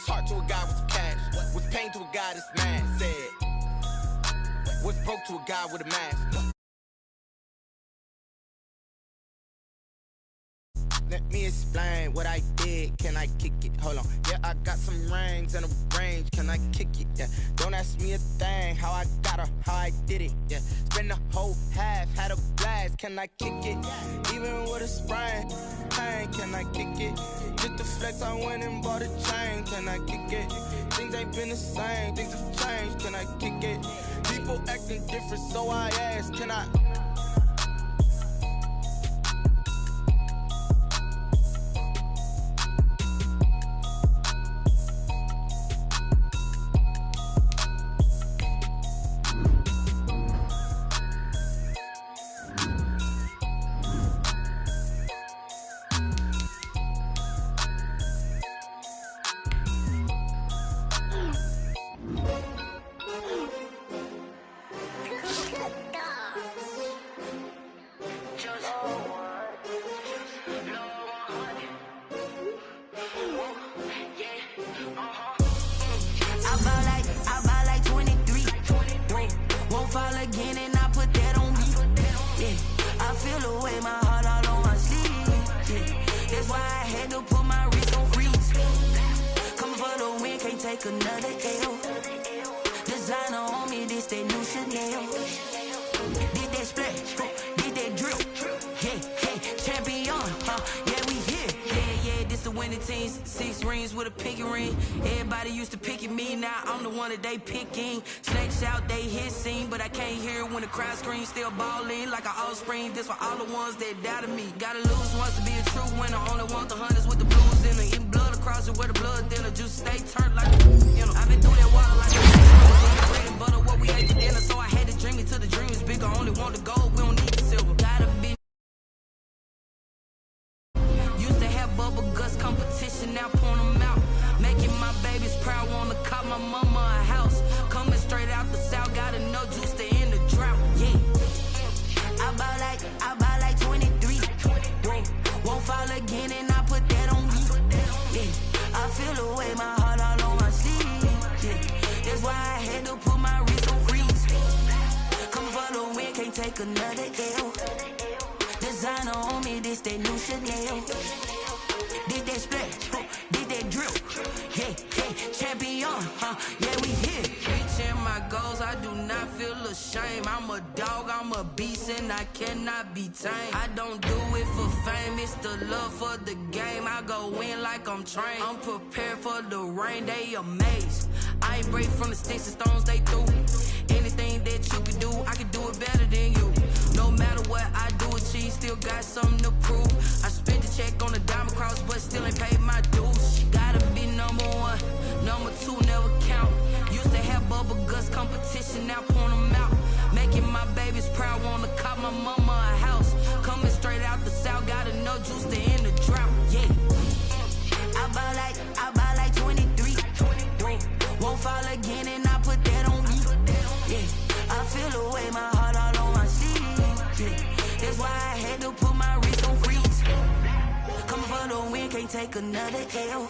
What's heart to a guy with some cash? What's pain to a guy that's mad? Said. What's broke to a guy with a mask? Let me explain what I did. Can I kick it? Hold on. Yeah, I got some rings and a range. Can I kick it? Yeah. Don't ask me a thing. How I got her, how I did it. Yeah. Spend the whole half, had a blast. Can I kick it? Even with a sprain. Pain, can I kick it? Just the flex, I went and bought a chain. Can I kick it? Things ain't been the same. Things have changed. Can I kick it? People acting different, so I ask. Can I? Another L. Designer on me, this that new Chanel. Did that splash, did that drip. Yeah, champion, yeah, we here. Yeah, this the winning teams. 6 rings with a pinky ring. Everybody used to picking me, now I'm the one that they picking. Snakes out, they hit scene, but I can't hear when the crowd screams. Still balling like an offspring. This for all the ones that doubted me. Gotta lose once to be a true winner. Only want the hunters with the blues in it. Blood across it where the blood thinner. Juice stay turned like you know. I've been through that water like bread and butter. What we ate for dinner, so I had to dream it till the dream is bigger. Only want the gold, we don't need the silver. Gotta be. Used to have bubble guts competition, now point them out. Making my babies proud, wanna cop my mama a house. Coming straight out the south, gotta know juice to end the drought. Yeah. I buy like 23. Won't fall again and I put that on me. Yeah, I feel the way, my heart all on my sleeve. Yeah, that's why I had to put my wrist on freeze. Coming for the win, can't take another L. Designer on me, this that new Chanel. Did that splash, did that drip. Yeah, champion, yeah, we here. Reaching my goals, I do not feel ashamed. I'm a dog, I'm a beast, and I cannot be tamed. I don't do it for fame, it's the love for the game. I go in like I'm trained. I'm prepared for the rain, they amazed. I ain't break from the sticks and stones they threw. Anything that you can do, I can do it better than you. No matter what I do, achieve, still got something to prove. I spent the check on the diamond cross, but still ain't paid my dues. Gotta be number 1, number 2 never count. Used to have bubble guts competition, now point them out. Making my babies proud, wanna cop my mama a house. Coming straight out the south, gotta know juice to end the drought. Yeah, I buy like 23. Won't fall again and I put that on me. Yeah, I feel the way, my heart all on my sleeve. Yeah, that's why I had to put my wrist on freeze. Coming for the win, can't take another L.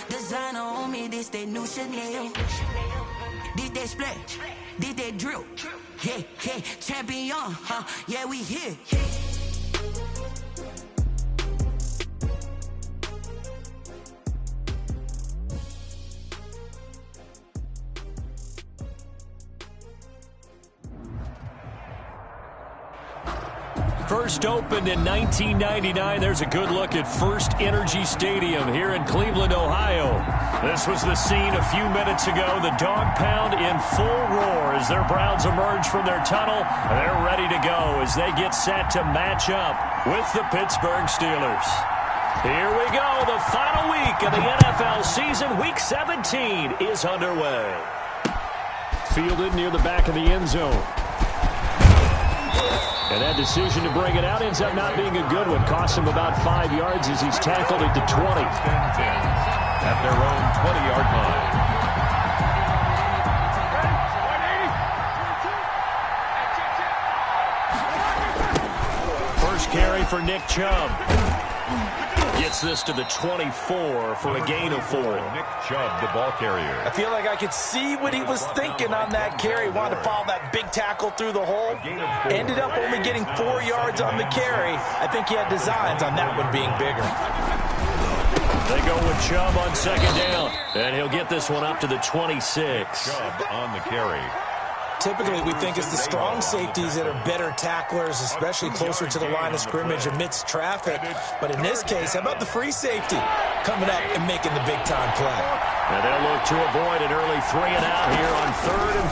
Designer on me, this that new Chanel. Did that splash, did that drip. Yeah, champion, yeah, we here. First opened in 1999. There's a good look at First Energy Stadium here in Cleveland, Ohio. This was the scene a few minutes ago. The dog pound in full roar as their Browns emerge from their tunnel. They're ready to go as they get set to match up with the Pittsburgh Steelers. Here we go. The final week of the NFL season. Week 17 is underway. Fielded near the back of the end zone. And that decision to bring it out ends up not being a good one. Costs him about 5 yards as he's tackled at the 20. At their own 20-yard line. First carry for Nick Chubb. Gets this to the 24 for a gain of 4. Nick Chubb, the ball carrier. I feel like I could see what he was thinking on that carry. Wanted to follow that big tackle through the hole. Ended up only getting 4 yards on the carry. I think he had designs on that one being bigger. They go with Chubb on second down, and he'll get this one up to the 26. Chubb on the carry. Typically, we think it's the strong safeties that are better tacklers, especially closer to the line of scrimmage amidst traffic. But in this case, how about the free safety coming up and making the big-time play? And they'll look to avoid an early 3-and-out here on 3rd and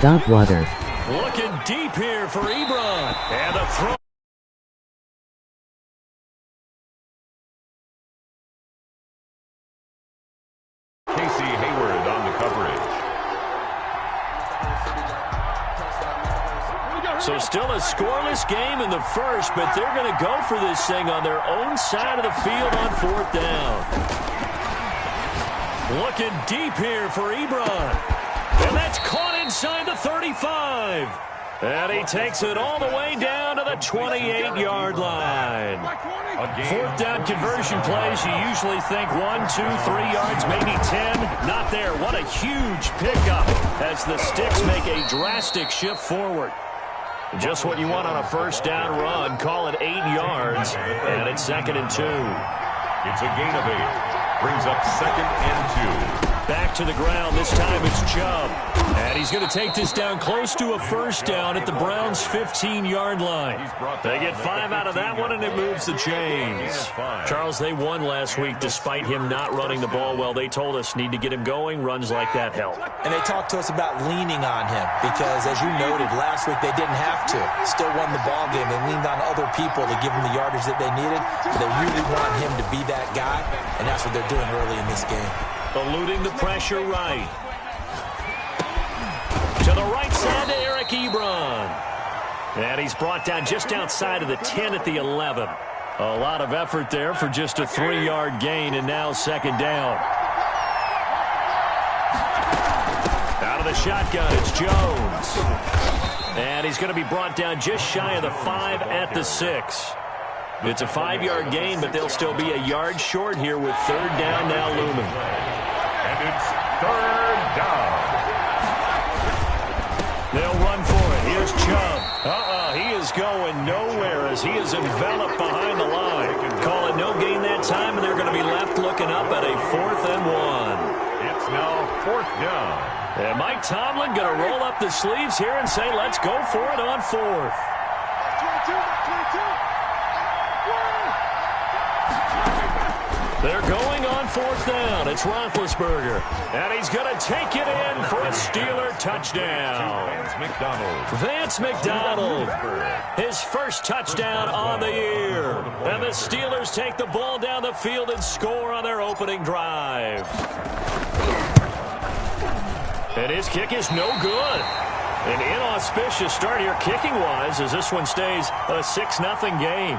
4. Dogwater. Looking deep here for Ebron. And a throw. Casey Hayward on the coverage. So still a scoreless game in the first, but they're going to go for this thing on their own side of the field on 4th down. Looking deep here for Ebron. And that's caught inside the 35. And he takes it all the way down to the 28-yard line. 4th down conversion plays, you usually think 1, 2, 3 yards, maybe 10. Not there. What a huge pickup as the Sticks make a drastic shift forward. Just what you want on a 1st down run. Call it 8 yards, and it's 2nd and 2. It's a gain of 8. Brings up 2nd and 2. Back to the ground. This time it's Chubb. And he's going to take this down close to a 1st down at the Browns' 15-yard line. They get 5 out of that one, and it moves the chains. Charles, they won last week despite him not running the ball well. They told us need to get him going. Runs like that help. And they talked to us about leaning on him because, as you noted, last week they didn't have to. Still won the ball game. They leaned on other people to give them the yardage that they needed. They really want him to be that guy, and that's what they're doing early in this game. Eluding the pressure right. To the right side to Eric Ebron. And he's brought down just outside of the 10 at the 11. A lot of effort there for just a 3-yard gain, and now 2nd down. Out of the shotgun, it's Jones. And he's going to be brought down just shy of the 5 at the 6. It's a 5-yard gain, but they'll still be a yard short here with 3rd down now looming. And it's 3rd down. They'll run for it. Here's Chubb. He is going nowhere as he is enveloped behind the line. Call it no gain that time, and they're going to be left looking up at a 4th and 1. It's now 4th down. And Mike Tomlin going to roll up the sleeves here and say, let's go for it on 4th. They're going on 4th down. It's Roethlisberger. And he's going to take it in for a Steeler touchdown. Vance McDonald. His first touchdown on the year. And the Steelers take the ball down the field and score on their opening drive. And his kick is no good. An inauspicious start here kicking-wise as this one stays a 6-0 game.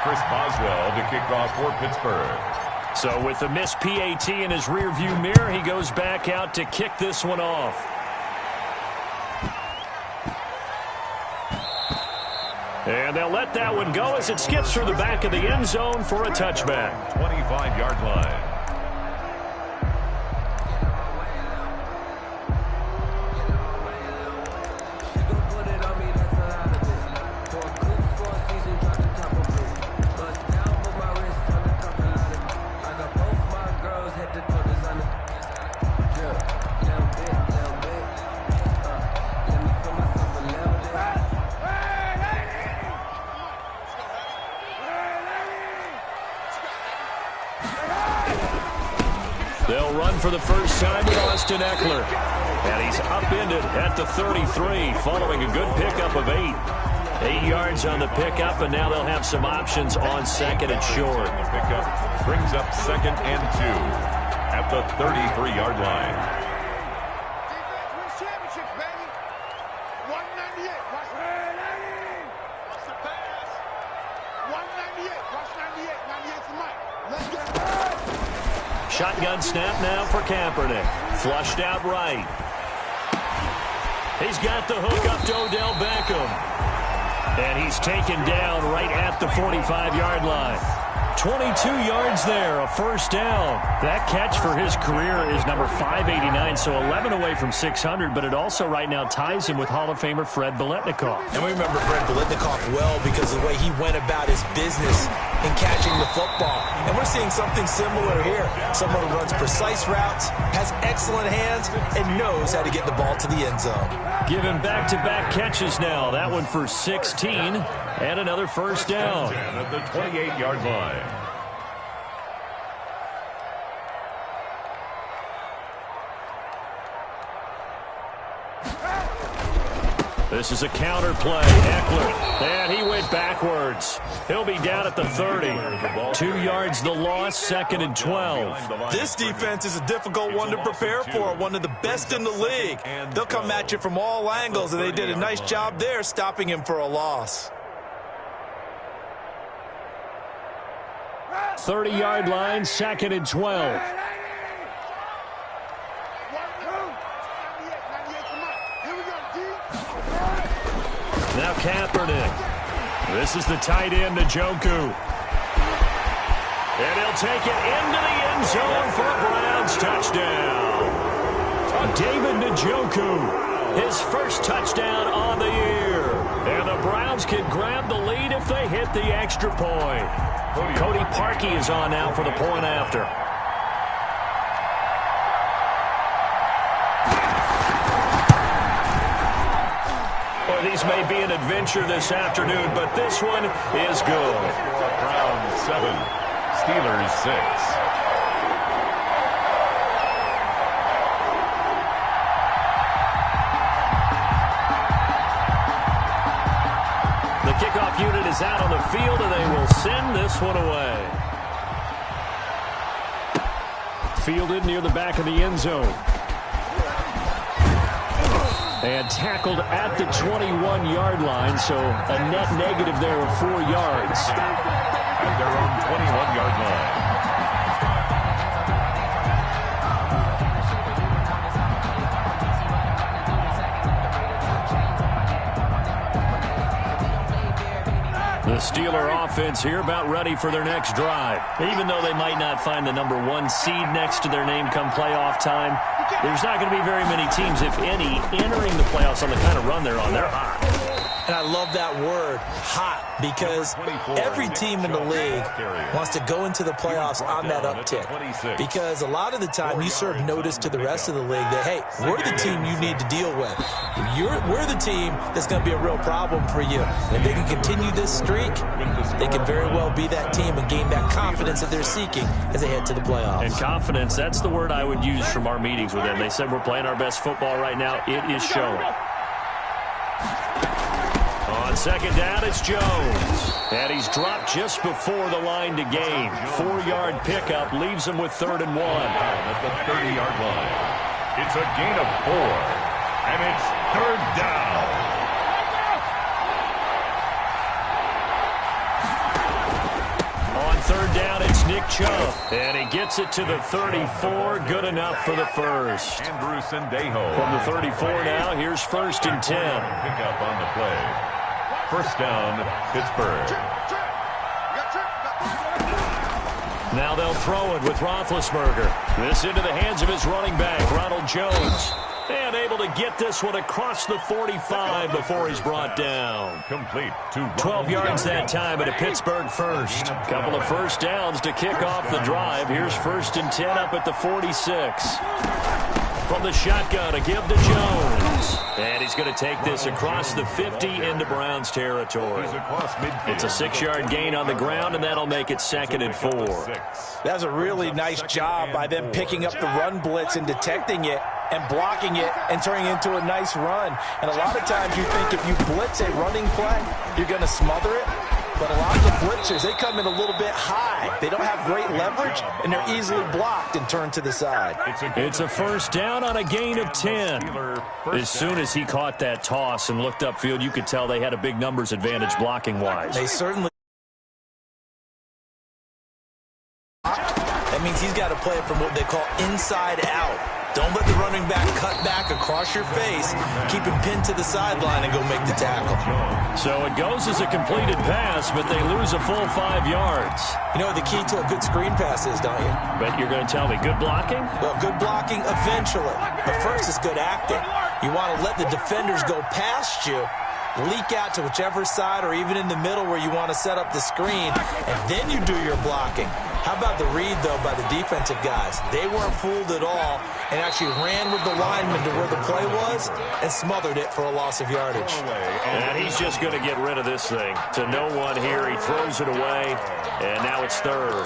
Chris Boswell to kick off for Pittsburgh. So with the missed PAT in his rearview mirror, he goes back out to kick this one off. And they'll let that one go as it skips through the back of the end zone for a touchback. 25-yard line. They'll run for the first time with Austin Eckler. And he's upended at the 33 following a good pickup of 8. 8 yards on the pickup, and now they'll have some options on 2nd and short. The pickup brings up 2nd and 2 at the 33-yard line. Shotgun snap now for Kaepernick. Flushed out right. He's got the hook up to Odell Beckham. And he's taken down right at the 45-yard line. 22 yards there, a first down. That catch for his career is number 589, so 11 away from 600, but it also right now ties him with Hall of Famer Fred Biletnikoff. And we remember Fred Biletnikoff well because of the way he went about his business in catching the football. And we're seeing something similar here. Someone who runs precise routes, has excellent hands, and knows how to get the ball to the end zone. Give him back-to-back catches now. That one for 16 and another first down. At the 28-yard line. This is a counter play. Eckler, and he went backwards. He'll be down at the 30. 2 yards the loss, 2nd and 12. This defense is a difficult one to prepare for, one of the best in the league. They'll come at you from all angles, and they did a nice job there stopping him for a loss. 30-yard line, 2nd and 12. Now Kaepernick. This is the tight end, Njoku. And he'll take it into the end zone for a Browns touchdown. David Njoku, his first touchdown on the year. And the Browns can grab the lead if they hit the extra point. Cody Parkey is on now for the point after. Well, these may be an adventure this afternoon, but this one is good. Browns 7, Steelers 6. The kickoff unit is out on the field, and they will send this one away. Fielded near the back of the end zone. And tackled at the 21-yard line, so a net negative there of 4 yards. At their own 21-yard line. The Steeler offense here about ready for their next drive. Even though they might not find the number 1 seed next to their name come playoff time, there's not going to be very many teams, if any, entering the playoffs on the kind of run they're on. They're hot. And I love that word, hot, because every team in the league wants to go into the playoffs on that uptick. Because a lot of the time you serve notice to the rest of the league that, hey, we're the team you need to deal with. We're the team that's going to be a real problem for you. And if they can continue this streak, they can very well be that team and gain that confidence that they're seeking as they head to the playoffs. And confidence, that's the word I would use from our meetings with them. They said we're playing our best football right now. It is showing. On second down, it's Jones. And he's dropped just before the line to gain. 4-yard pickup leaves him with 3rd and 1. At the 30-yard line. It's a gain of 4. And it's 3rd down. On 3rd down, it's Nick Chubb. And he gets it to the 34. Good enough for the first. Andrew Sendejo. From the 34 now, here's 1st and 10. Pick up on the play. First down, Pittsburgh. Now they'll throw it with Roethlisberger. This into the hands of his running back, Ronald Jones. And able to get this one across the 45 before he's brought down. Complete to 12 yards that time at a Pittsburgh first. Couple of first downs to kick off the drive. Here's 1st and 10 up at the 46. From the shotgun, a give to Jones. And he's going to take this across the 50 into Browns territory. It's a 6-yard gain on the ground, and that'll make it 2nd and 4. That was a really nice job by them picking up the run blitz and detecting it and blocking it and turning it into a nice run. And a lot of times you think if you blitz a running play, you're going to smother it. But a lot of the blitzers, they come in a little bit high. They don't have great leverage, and they're easily blocked and turned to the side. It's a first down on a gain of 10. As soon as he caught that toss and looked upfield, you could tell they had a big numbers advantage blocking-wise. They certainly. That means he's got to play it from what they call inside out. Don't let the running back cut back across your face. Keep him pinned to the sideline and go make the tackle. So it goes as a completed pass, but they lose a full 5 yards. You know what the key to a good screen pass is, don't you? But you're going to tell me good blocking? Well, good blocking eventually. But first is good acting. You want to let the defenders go past you, leak out to whichever side or even in the middle where you want to set up the screen, and then you do your blocking. How about the read, though, by the defensive guys? They weren't fooled at all and actually ran with the lineman to where the play was and smothered it for a loss of yardage. And he's just going to get rid of this thing. To no one here, he throws it away, and now it's third.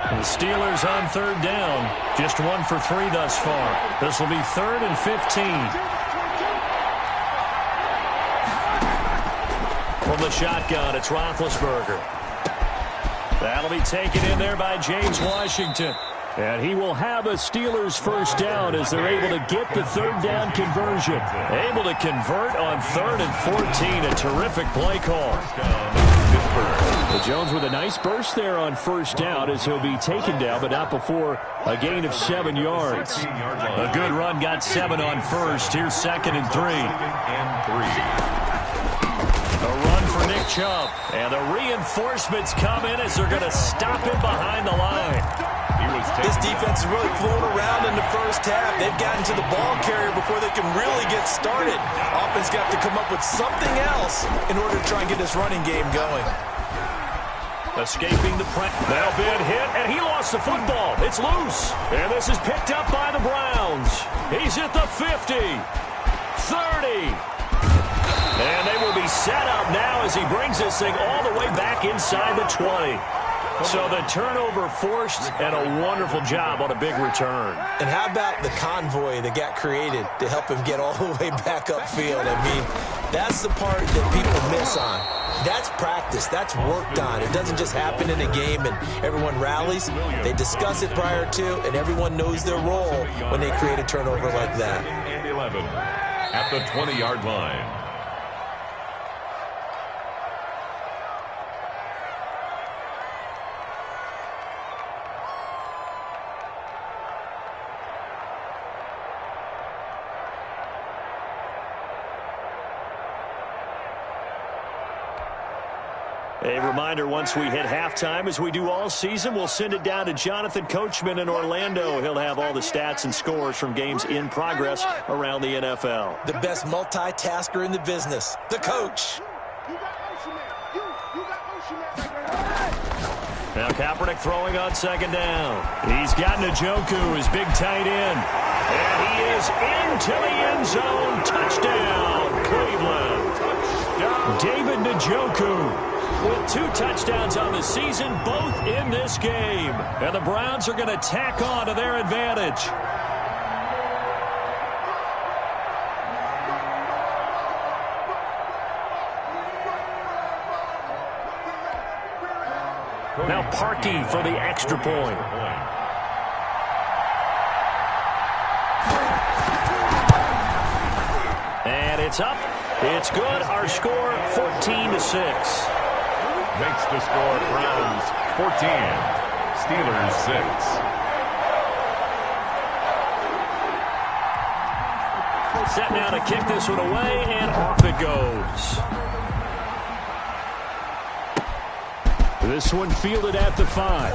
The Steelers on third down. Just 1 for 3 thus far. This will be 3rd and 15. From the shotgun, it's Roethlisberger. That'll be taken in there by James Washington. And he will have a Steelers first down as they're able to get the third down conversion. Able to convert on 3rd and 14. A terrific play call. Jones with a nice burst there on first down as he'll be taken down, but not before a gain of 7 yards. A good run got 7 on first. Here's 2nd and 3. A run for Nick Chubb. And the reinforcements come in as they're going to stop him behind the line. This defense is really flown around in the first half. They've gotten to the ball carrier before they can really get started. Offense got to come up with something else in order to try and get this running game going. Escaping the press. Now been hit, and he lost the football. It's loose. And this is picked up by the Browns. He's at the 50. 30. And they will be set up now as he brings this thing all the way back inside the 20. So the turnover forced, and a wonderful job on a big return. And how about the convoy that got created to help him get all the way back upfield? I mean, that's the part that people miss on. That's practice. That's worked on. It doesn't just happen in a game and everyone rallies. They discuss it prior to, and everyone knows their role when they create a turnover like that. And 11 at the 20-yard line. A reminder, once we hit halftime, as we do all season, we'll send it down to Jonathan Coachman in Orlando. He'll have all the stats and scores from games in progress around the NFL. The best multitasker in the business, the coach. Now Kaepernick throwing on 2nd down. He's got Njoku, his big tight end. And he is into the end zone. Touchdown, Cleveland. David Njoku with 2 touchdowns on the season, both in this game. And the Browns are going to tack on to their advantage. Now Parkey for the extra point. And it's up. It's good. Our score, 14-6. Makes the score Browns 14, Steelers 6. Set now to kick this one away, and off it goes. This one fielded at the 5.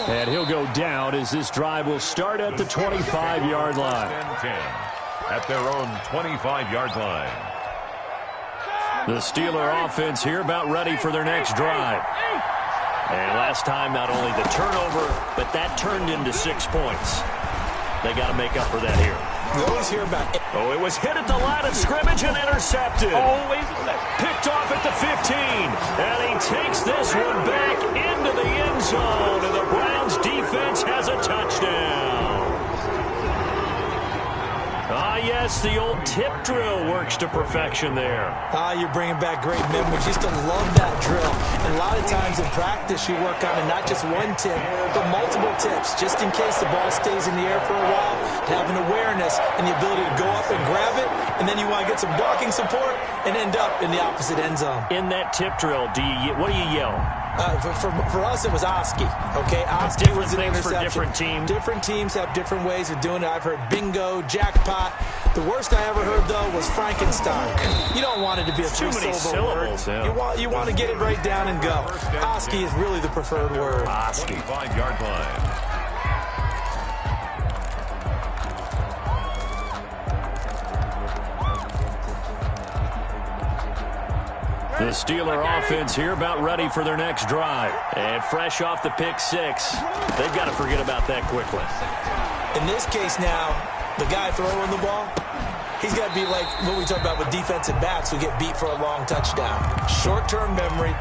And he'll go down as this drive will start at the 25-yard line. 10 at their own 25-yard line. The Steeler offense here about ready for their next drive. And last time, not only the turnover, but that turned into 6 points. They got to make up for that here. We always hear about it. Oh, it was hit at the line of scrimmage and intercepted. Always picked off at the 15. And he takes this one back into the end zone. And the Browns defense has a touchdown. Ah, yes, the old tip drill works to perfection there. Ah, you're bringing back great memories. Used to love that drill. And a lot of times in practice, you work on it, not just one tip, but multiple tips, just in case the ball stays in the air for a while, to have an awareness and the ability to go up and grab it, and then you want to get some blocking support and end up in the opposite end zone. In that tip drill, what do you yell? For us, it was Oski. Okay, Oski was an interception. For different teams. Different teams have different ways of doing it. I've heard bingo, jackpot. The worst I ever heard, though, was Frankenstein. You don't want it to be a three-syllable word. Yeah. You want to get it right down and go. Oski is really the preferred word. Oski. 5-yard line. The Steeler offense here about ready for their next drive. And fresh off the pick six, they've got to forget about that quickly. In this case now, the guy throwing the ball, he's got to be like what we talk about with defensive backs who get beat for a long touchdown. Short-term memory,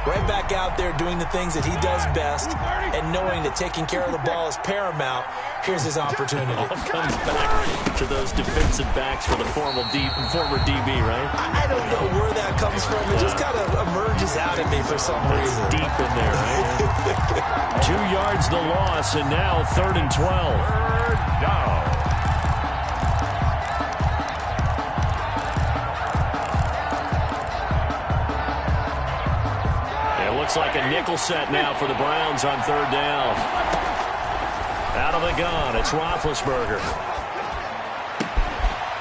right back out there doing the things that he does best, and knowing that taking care of the ball is paramount. Here's his opportunity. All comes back to those defensive backs for the former DB, right? I don't know where that comes from. It just kind of emerges out at me for some reason. Deep in there, right? 2 yards the loss, and now 3rd and 12. Third down. It looks like a nickel set now for the Browns on 3rd down. Out of the gun, it's Roethlisberger.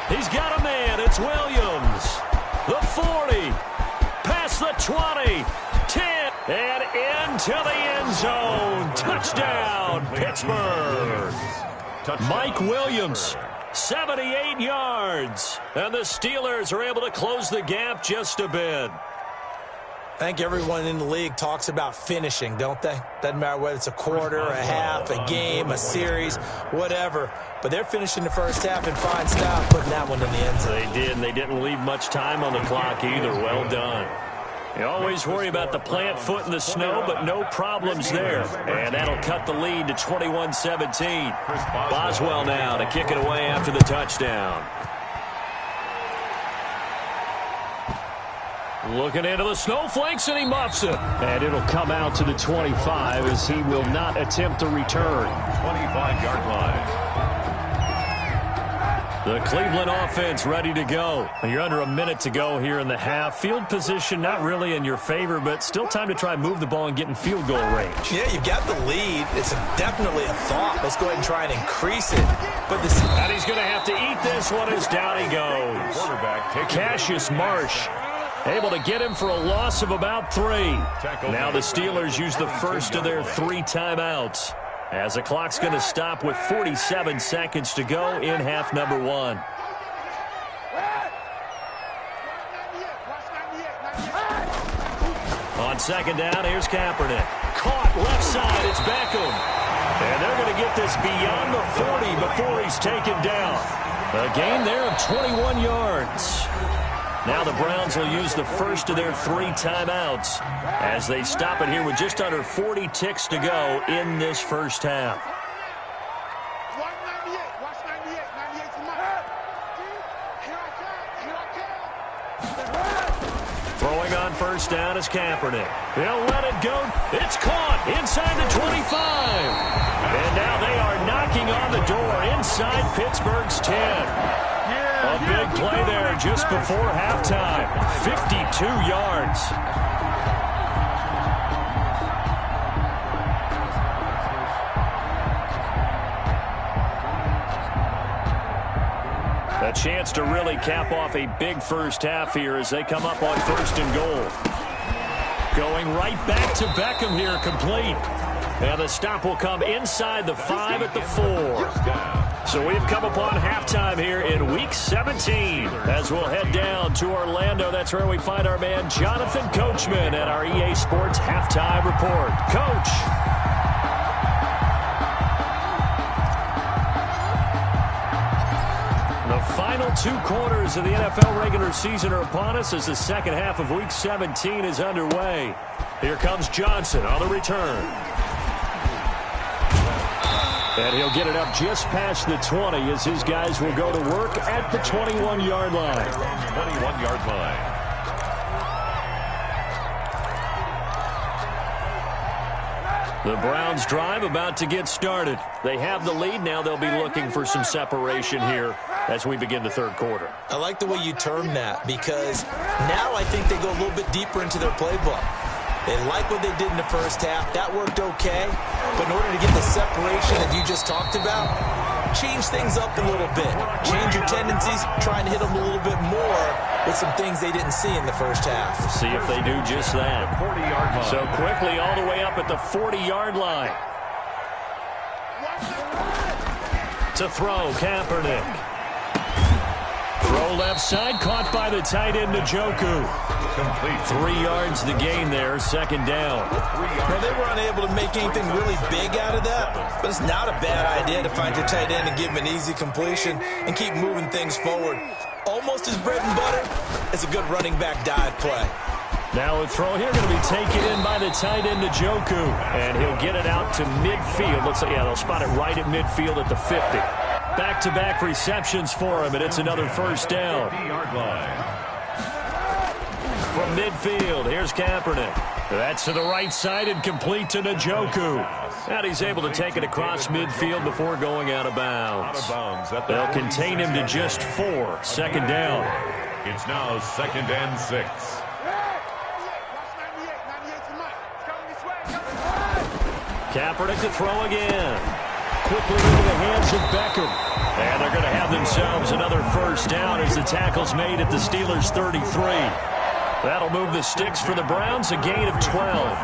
He's got a man, it's Williams. The 40, past the 20, 10, and into the end zone. Touchdown, Pittsburgh. Mike Williams, 78 yards. And the Steelers are able to close the gap just a bit. I think everyone in the league talks about finishing, don't they? Doesn't matter whether it's a quarter, a half, a game, a series, whatever. But they're finishing the first half in fine style, putting that one in the end zone. They did, and they didn't leave much time on the clock either. Well done. You always worry about the plant foot in the snow, but no problems there. And that'll cut the lead to 21-17. Boswell now to kick it away after the touchdown. Looking into the snowflakes, and he muffs it. And it'll come out to the 25 as he will not attempt to return. 25-yard line. The Cleveland offense ready to go. You're under a minute to go here in the half. Field position not really in your favor, but still time to try and move the ball and get in field goal range. Yeah, you've got the lead. It's definitely a thought. Let's go ahead and try and increase it. And he's going to have to eat this one as down he goes. Cassius Marsh able to get him for a loss of about 3. Now the Steelers use the first of their 3 timeouts, as the clock's going to stop with 47 seconds to go in half number 1. On 2nd down, here's Kaepernick. Caught left side, it's Beckham. And they're going to get this beyond the 40 before he's taken down. A gain there of 21 yards. Now the Browns will use the first of their 3 timeouts as they stop it here with just under 40 ticks to go in this first half. Throwing on first down is Kaepernick. They'll let it go. It's caught inside the 25. And now they are knocking on the door inside Pittsburgh's 10. A big play there just before halftime. 52 yards. A chance to really cap off a big first half here as they come up on 1st and goal. Going right back to Beckham here, complete. And the stop will come inside the 5 at the 4. So we've come upon halftime here in Week 17. As we'll head down to Orlando, that's where we find our man Jonathan Coachman at our EA Sports Halftime Report. Coach. The final 2 quarters of the NFL regular season are upon us as the second half of Week 17 is underway. Here comes Johnson on the return. And he'll get it up just past the 20 as his guys will go to work at the 21-yard line. 21-yard line. The Browns drive about to get started. They have the lead. Now they'll be looking for some separation here as we begin the 3rd quarter. I like the way you term that because now I think they go a little bit deeper into their playbook. They like what they did in the first half. That worked okay. But in order to get the separation that you just talked about, change things up a little bit. Change your tendencies, try and hit them a little bit more with some things they didn't see in the first half. We'll see if they do just that. 40-yard line. So quickly all the way up at the 40-yard line. To throw, Kaepernick. Throw left side, caught by the tight end, Njoku. Complete. 3 yards the gain there, second down. Now, they were unable to make anything really big out of that, but it's not a bad idea to find your tight end and give him an easy completion and keep moving things forward. Almost as bread and butter as a good running back dive play. Now a throw here going to be taken in by the tight end, Njoku, and he'll get it out to midfield. Looks like, yeah, they'll spot it right at midfield at the 50. Back-to-back receptions for him, and it's another first down. 50-yard line. From midfield, here's Kaepernick. That's to the right side and complete to Njoku. And he's able to take it across midfield before going out of bounds. They'll contain him to just 4. Second down. It's now 2nd and 6. Kaepernick to throw again. Quickly into the hands of Beckham. And they're going to have themselves another first down as the tackle's made at the Steelers' 33. That'll move the sticks for the Browns, a gain of 12.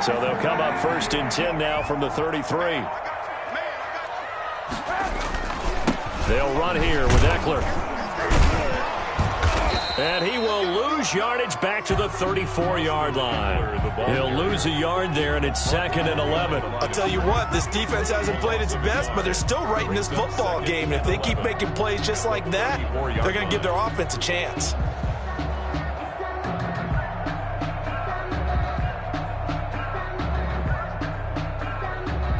So they'll come up 1st and 10 now from the 33. They'll run here with Eckler. And he will lose yardage back to the 34-yard line. He'll lose a yard there, and it's 2nd and 11. I'll tell you what, this defense hasn't played its best, but they're still right in this football game. If they keep making plays just like that, they're going to give their offense a chance.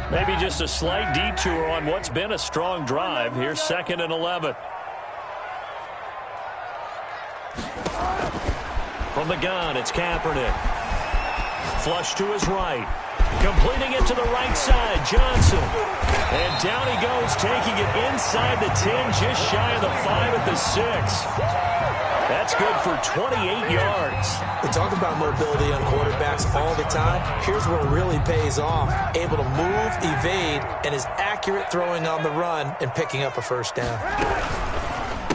Maybe just a slight detour on what's been a strong drive. Here's 2nd and 11. From the gun, it's Kaepernick. Flush to his right. Completing it to the right side, Johnson. And down he goes, taking it inside the 10, just shy of the 5 at the 6. That's good for 28 yards. We talk about mobility on quarterbacks all the time. Here's where it really pays off. Able to move, evade, and is accurate throwing on the run and picking up a first down.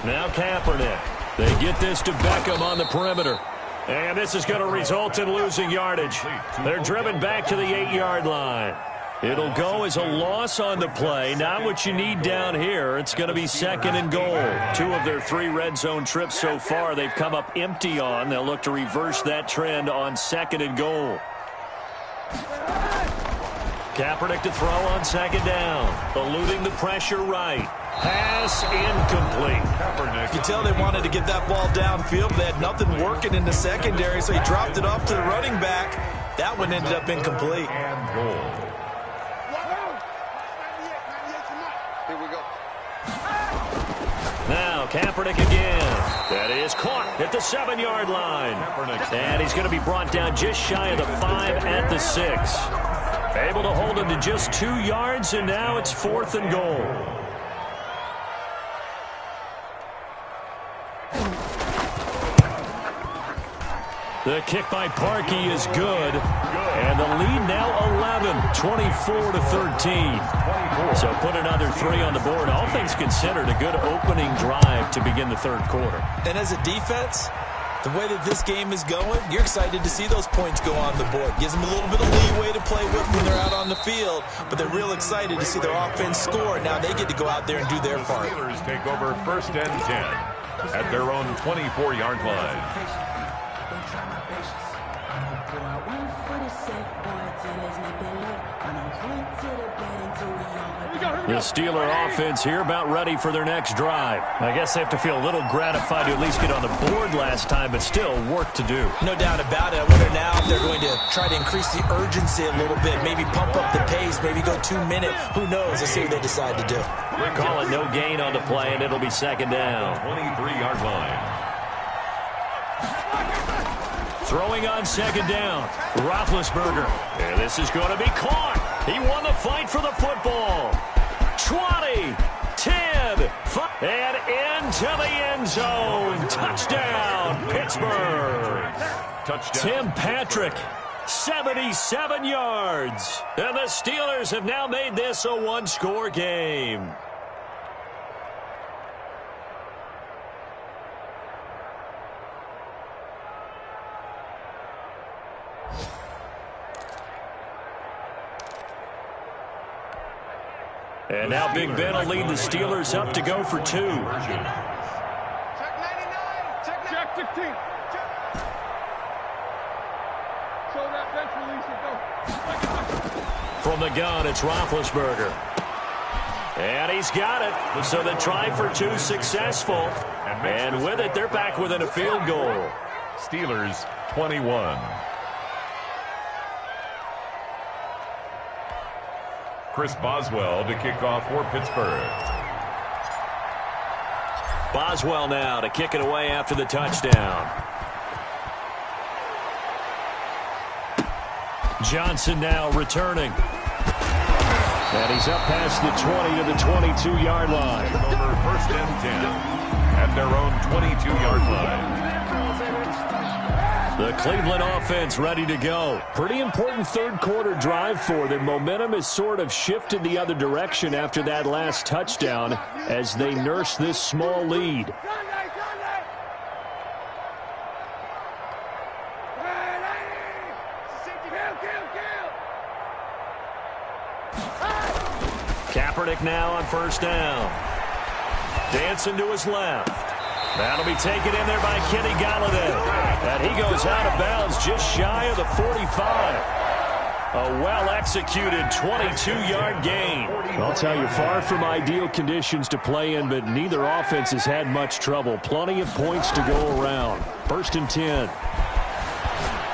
Now Kaepernick. They get this to Beckham on the perimeter. And this is going to result in losing yardage. They're driven back to the 8-yard line. It'll go as a loss on the play. Not what you need down here. It's going to be 2nd and goal. 2 of their 3 red zone trips so far they've come up empty on. They'll look to reverse that trend on 2nd and goal. Kaepernick to throw on 2nd down. Eluding the pressure right. Pass incomplete. You can tell they wanted to get that ball downfield, but they had nothing working in the secondary, so he dropped it off to the running back. That one ended up incomplete. And goal. Here we go. Now Kaepernick again. That is caught at the 7-yard line. And he's going to be brought down just shy of the 5 at the 6. Able to hold him to just 2 yards, and now it's 4th and goal. The kick by Parkey is good. And the lead now 11, 24-13. So put another 3 on the board. All things considered, a good opening drive to begin the 3rd quarter. And as a defense, the way that this game is going, you're excited to see those points go on the board. Gives them a little bit of leeway to play with when they're out on the field. But they're real excited to see their offense score. Now they get to go out there and do their part. Steelers take over 1st and 10 at their own 24-yard line. The Steeler offense here about ready for their next drive. I guess they have to feel a little gratified to at least get on the board last time, but still work to do. No doubt about it. I wonder now if they're going to try to increase the urgency a little bit, maybe pump up the pace, maybe go 2-minute. Who knows? Let's see what they decide to do. Call it no gain on the play, and it'll be 2nd down. 23-yard line. Throwing on 2nd down, Roethlisberger. And this is going to be caught. He won the fight for the football. 20, 10, 5, and into the end zone. Touchdown, Pittsburgh. Touchdown. Tim Patrick, 77 yards. And the Steelers have now made this a one-score game. And now Big Ben will lead the Steelers up to go for 2. Check 99. Check 16. Show that bench release and go. From the gun, it's Roethlisberger. And he's got it. So the try for 2 successful. And with it, they're back within a field goal. Steelers 21. Chris Boswell to kick off for Pittsburgh. Boswell now to kick it away after the touchdown. Johnson now returning. And he's up past the 20 to the 22-yard line. Over 1st and 10 at their own 22-yard line. The Cleveland offense ready to go. Pretty important third-quarter drive for them. Momentum has sort of shifted the other direction after that last touchdown as they nurse this small lead. Kaepernick now on 1st down. Dancing to his left. That'll be taken in there by Kenny Golladay. And he goes out of bounds just shy of the 45. A well-executed 22-yard gain. I'll tell you, far from ideal conditions to play in, but neither offense has had much trouble. Plenty of points to go around. 1st and 10.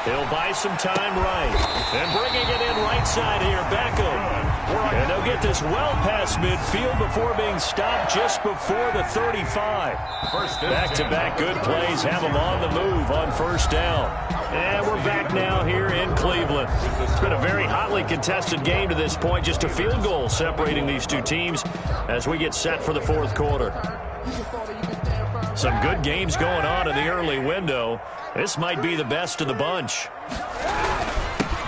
He'll buy some time right. And bringing it in right side here, Beckham. And they'll get this well past midfield before being stopped just before the 35. Back-to-back good plays have them on the move on 1st down. And we're back now here in Cleveland. It's been a very hotly contested game to this point. Just a field goal separating these two teams as we get set for the 4th quarter. Some good games going on in the early window. This might be the best of the bunch.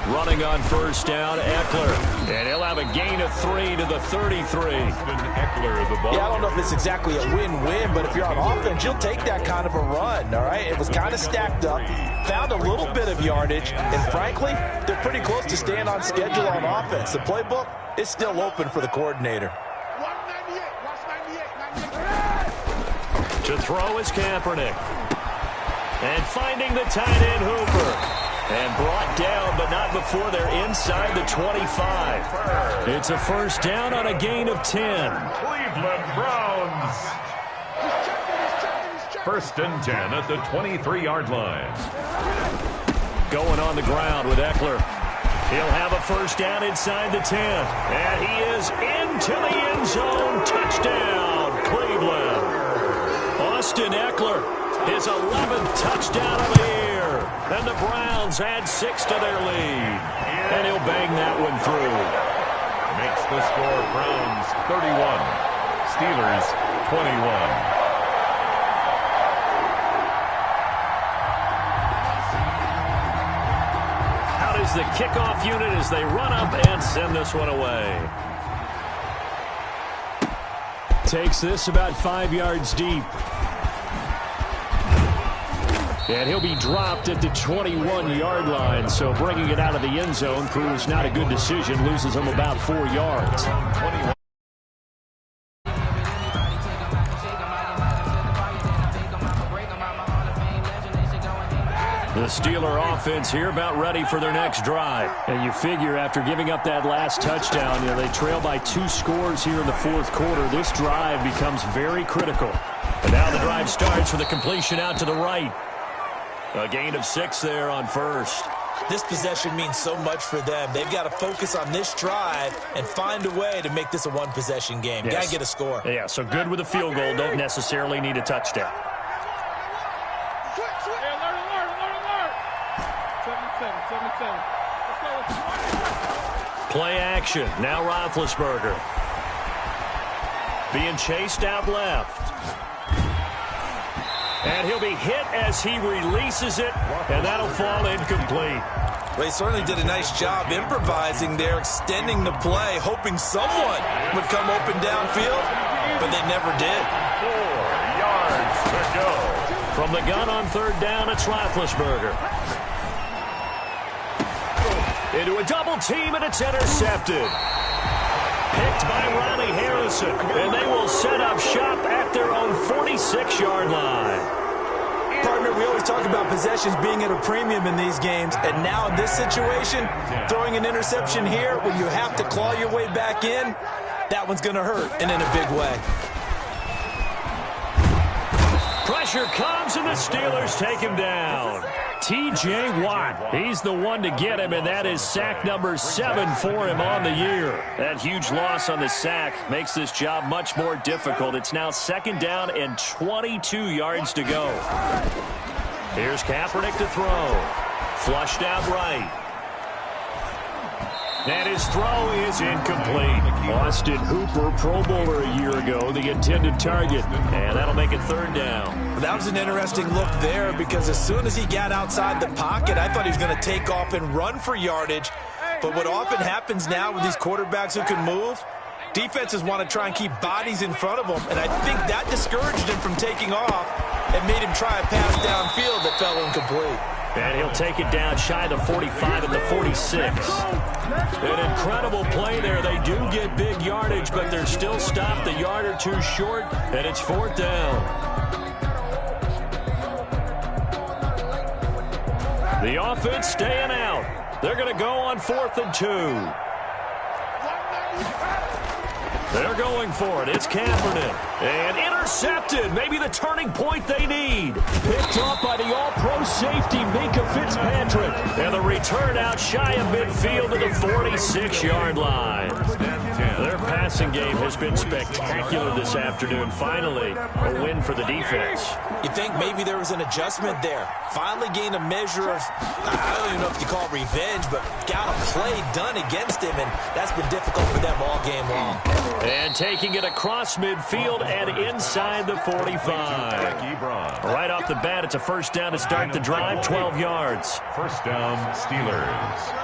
Running on 1st down, Eckler. And he'll have a gain of 3 to the 33. Eckler, the ball. Yeah, I don't know if it's exactly a win-win, but if you're on offense, you'll take that kind of a run, all right? It was kind of stacked up, found a little bit of yardage, and frankly, they're pretty close to staying on schedule on offense. The playbook is still open for the coordinator. 198. To throw is Kaepernick. And finding the tight end Hooper. And brought down, but not before they're inside the 25. It's a 1st down on a gain of 10. Cleveland Browns. 1st and 10 at the 23-yard line. Going on the ground with Eckler. He'll have a 1st down inside the 10. And he is into the end zone. Touchdown, Cleveland. Austin Eckler, his 11th touchdown of the year. And the Browns add 6 to their lead. And he'll bang that one through. Makes the score Browns 31, Steelers 21. Out is the kickoff unit as they run up and send this one away. Takes this about 5 yards deep. And he'll be dropped at the 21-yard line. So bringing it out of the end zone proves not a good decision. Loses him about 4 yards. The Steeler offense here about ready for their next drive. And you figure after giving up that last touchdown, they trail by 2 scores here in the 4th quarter. This drive becomes very critical. And now the drive starts with a completion out to the right. A gain of 6 there on 1st. This possession means so much for them. They've got to focus on this drive and find a way to make this a one-possession game. Yes. Got to get a score. Yeah, so good with a field goal. Don't necessarily need a touchdown. Play action. Now Roethlisberger. Being chased out left. And he'll be hit as he releases it, and that'll fall incomplete. Well, he certainly did a nice job improvising there, extending the play, hoping someone would come open downfield, but they never did. 4 yards to go. From the gun on third down, it's Roethlisberger. Into a double team, and it's intercepted. Picked by Ronnie Harrison, and they will set up shop at their own 46-yard line. Partner, we always talk about possessions being at a premium in these games, and now in this situation, throwing an interception here when you have to claw your way back in, that one's going to hurt, and in a big way. Pressure comes, and the Steelers take him down. T.J. Watt, he's the one to get him, and that is sack number 7 for him on the year. That huge loss on the sack makes this job much more difficult. It's now 2nd down and 22 yards to go. Here's Kaepernick to throw. Flushed out right. And his throw is incomplete. Austin Hooper, Pro Bowler a year ago, the intended target. And that'll make it 3rd down. Well, that was an interesting look there because as soon as he got outside the pocket, I thought he was going to take off and run for yardage. But what often happens now with these quarterbacks who can move, defenses want to try and keep bodies in front of them. And I think that discouraged him from taking off and made him try a pass downfield that fell incomplete. And he'll take it down shy of the 45 at the 46. An incredible play there. They do get big yardage, but they're still stopped a yard or two short, and it's 4th down. The offense staying out. They're going to go on 4th and 2. They're going for it. It's Kaepernick. And intercepted. Maybe the turning point they need. Picked off by the all-pro safety, Minkah Fitzpatrick. And the return out shy of midfield to the 46-yard line. Their passing game has been spectacular this afternoon. Finally, a win for the defense. You think maybe there was an adjustment there. Finally gained a measure of, I don't even know if you call it revenge, but got a play done against him, and that's been difficult for them all game long. And taking it across midfield and inside the 45. Right off the bat, it's a 1st down to start the drive, 12 yards. 1st down, Steelers.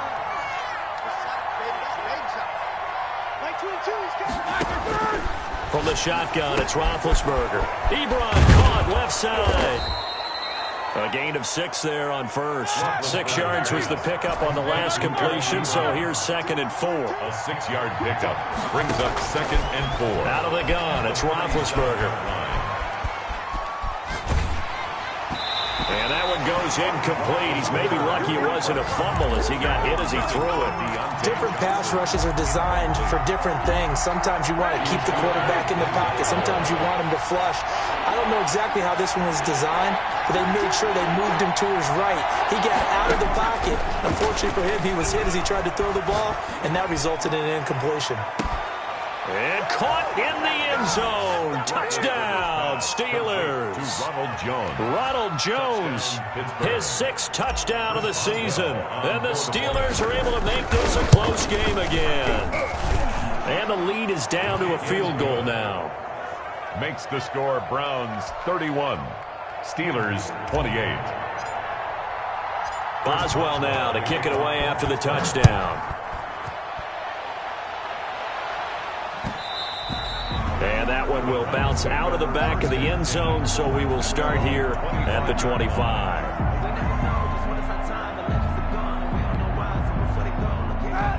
From the shotgun, it's Roethlisberger. Ebron caught left side. A gain of 6 there on 1st. 6 yards was the pickup on the last completion, so here's 2nd and 4. A 6-yard pickup brings up 2nd and 4. Out of the gun, it's Roethlisberger. And that one goes incomplete. He's maybe lucky it wasn't a fumble as he got hit as he threw it. Different pass rushes are designed for different things. Sometimes you want to keep the quarterback in the pocket. Sometimes you want him to flush. I don't know exactly how this one was designed, but they made sure they moved him to his right. He got out of the pocket. Unfortunately for him, he was hit as he tried to throw the ball, and that resulted in an incompletion. And caught in the end zone. Touchdown, Steelers. Ronald Jones. Ronald Jones, his 6th touchdown of the season. And the Steelers are able to make this a close game again. And the lead is down to a field goal now. Makes the score Browns 31, Steelers 28. Boswell now to kick it away after the touchdown. And that one will bounce out of the back of the end zone, so we will start here at the 25.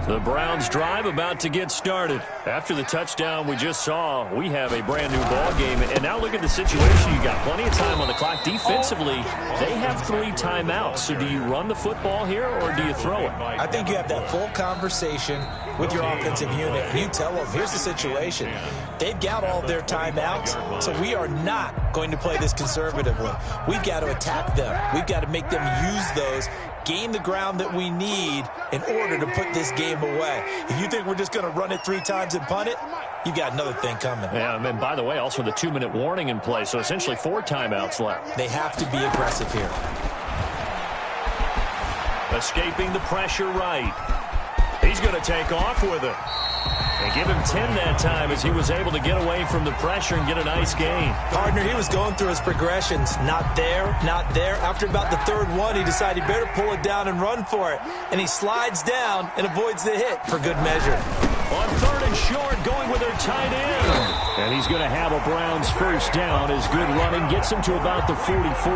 The Browns drive about to get started. After the touchdown we just saw, we have a brand new ball game. And now look at the situation. You got plenty of time on the clock. Defensively, they have 3 timeouts. So do you run the football here or do you throw it? I think you have that full conversation with your offensive unit. And you tell them, here's the situation. They've got all of their timeouts, so we are not going to play this conservatively. We've got to attack them. We've got to make them use those, gain the ground that we need in order to put this game away. If you think we're just going to run it 3 times and punt it, you got another thing coming. Yeah, and by the way, also the 2-minute warning in play, so essentially 4 timeouts left. They have to be aggressive here. Escaping the pressure right. He's going to take off with it. And give him 10 that time as he was able to get away from the pressure and get a nice gain. Partner, he was going through his progressions. Not there, not there. After about the third one, he decided he better pull it down and run for it. And he slides down and avoids the hit for good measure. On third and short, going with their tight end. And he's going to have a Browns first down as good running gets him to about the 44.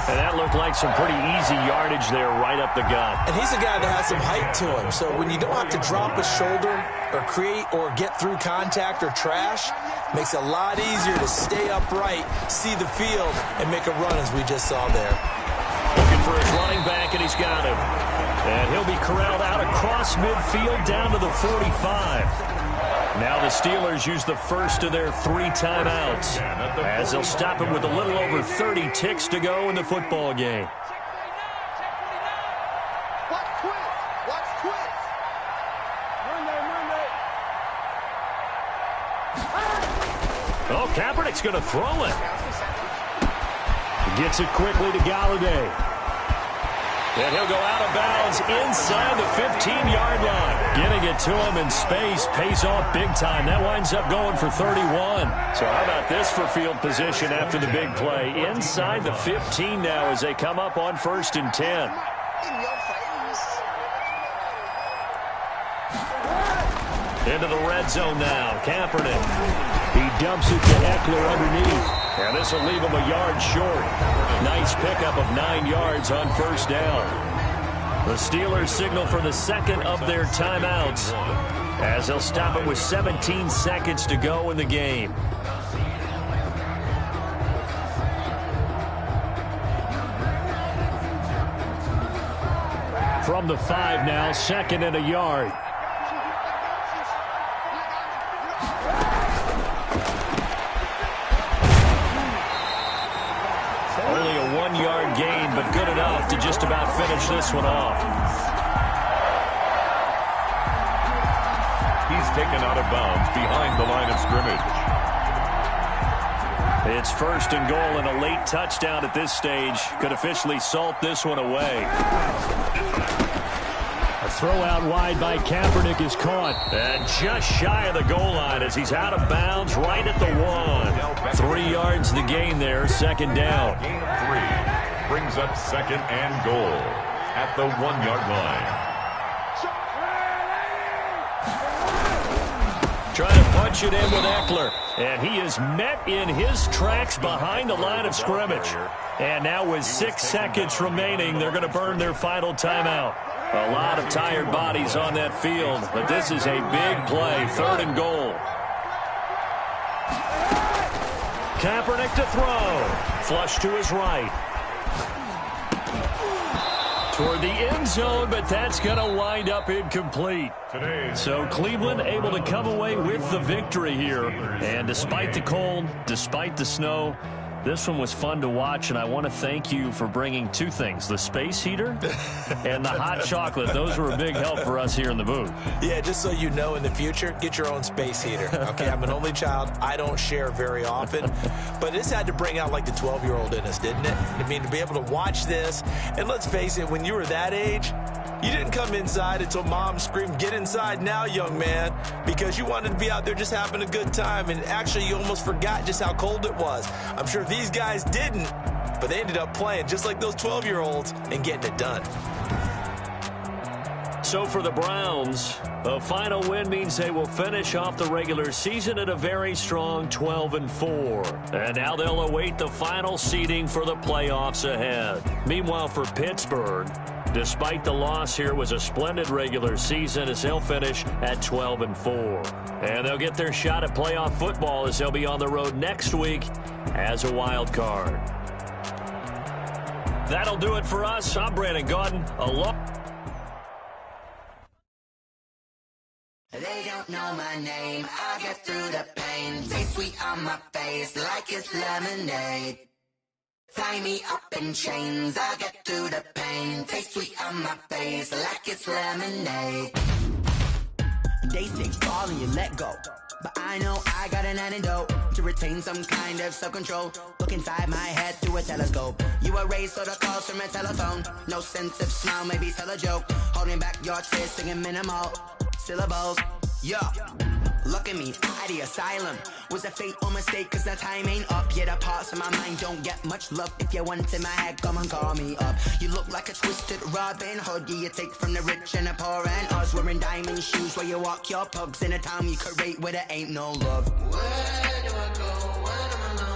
And that looked like some pretty easy yardage there right up the gut. And he's a guy that has some height to him. So when you don't have to drop a shoulder or create or get through contact or trash, makes it a lot easier to stay upright, see the field, and make a run as we just saw there. Looking for his running back, and he's got him. And he'll be corralled out across midfield down to the 45. Now the Steelers use the first of their 3 timeouts as they'll stop him with a little over 30 ticks to go in the football game. Oh, Kaepernick's going to throw it. Gets it quickly to Galladay. And he'll go out of bounds inside the 15-yard line. Getting it to him in space pays off big time. That winds up going for 31. So how about this for field position after the big play? Inside the 15 now as they come up on 1st and 10. Into the red zone now. Kaepernick. He dumps it to Eckler underneath. And this will leave him a yard short. Nice pickup of 9 yards on first down. The Steelers signal for the second of their timeouts as they'll stop it with 17 seconds to go in the game. From the 5 now, 2nd and a yard. Only a 1-yard gain, but good enough to just about finish this one off. He's taken out of bounds behind the line of scrimmage. It's 1st and goal, and a late touchdown at this stage could officially salt this one away. A throw out wide by Kaepernick is caught. And just shy of the goal line as he's out of bounds right at the 1. 3 yards the gain there, 2nd down. Gain 3 brings up 2nd and goal at the 1-yard line. Trying to punch it in with Eckler. And he is met in his tracks behind the line of scrimmage. And now with 6 seconds remaining, they're going to burn their final timeout. A lot of tired bodies on that field, but this is a big play, 3rd and goal. Kaepernick to throw. Flush to his right. Toward the end zone, but that's going to wind up incomplete. So Cleveland able to come away with the victory here. And despite the cold, despite the snow, this one was fun to watch, and I want to thank you for bringing 2 things, the space heater and the hot chocolate. Those were a big help for us here in the booth. Yeah, just so you know, in the future, get your own space heater. Okay, I'm an only child. I don't share very often. But this had to bring out, like, the 12-year-old in us, didn't it? I mean, to be able to watch this, and let's face it, when you were that age, you didn't come inside until Mom screamed, "Get inside now, young man," because you wanted to be out there just having a good time, and actually you almost forgot just how cold it was. I'm sure these guys didn't, but they ended up playing just like those 12-year-olds and getting it done. So for the Browns, a final win means they will finish off the regular season at a very strong 12-4. And now they'll await the final seeding for the playoffs ahead. Meanwhile, for Pittsburgh, despite the loss here, was a splendid regular season as they'll finish at 12-4. And they'll get their shot at playoff football as they'll be on the road next week as a wild card. That'll do it for us. I'm Brandon Gaudin. They don't know my name, I get through the pain. Taste sweet on my face like it's lemonade. Tie me up in chains, I get through the pain. Taste sweet on my face like it's lemonade. They say fall and you let go, but I know I got an antidote to retain some kind of self-control. Look inside my head through a telescope. You erase all the calls from a telephone. No sense of smile, maybe tell a joke. Holding back your tears, singing minimal syllables. Yeah, look at me, out of the asylum. Was a fate or mistake, cause the time ain't up. Yeah, the parts of my mind don't get much love. If you want in my head, come and call me up. You look like a twisted Robin Hood. Yeah, you take from the rich and the poor and us. Wearing diamond shoes while you walk your pugs in a town you create where there ain't no love. Where do I go? Where do I go?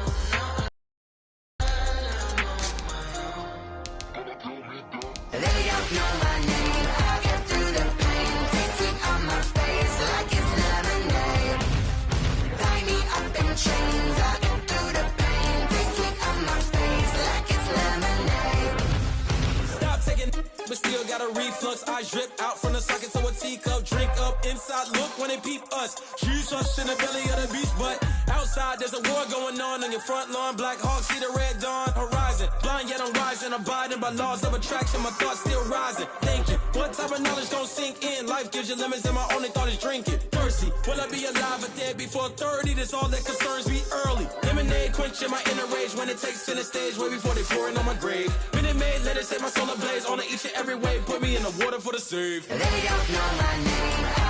They don't know my name. I get through the pain. Taste it on my face like it's lemonade. Tie me up in chains. I get through the pain. Taste it on my face like it's lemonade. Stop taking, but still got a reflux. I drip out from the socket to a teacup. Drink up inside. Look when they peep us. Shoes us in the belly of the beach, but outside there's a war going on your front lawn. Black Hawk see the red dawn horizon. Blind yet I'm rising, abiding by laws of attraction. My thoughts still rising. Thinking, what type of knowledge gon' sink in? Life gives you lemons, and my only thought is drinking. Thirsty, will I be alive or dead before 30? That's all that concerns me early. Lemonade quenching my inner rage when it takes center stage, way before they pour it on my grave. Minute Maid, let it set my soul ablaze. On each and every wave, put me in the water for the save. They don't know my name.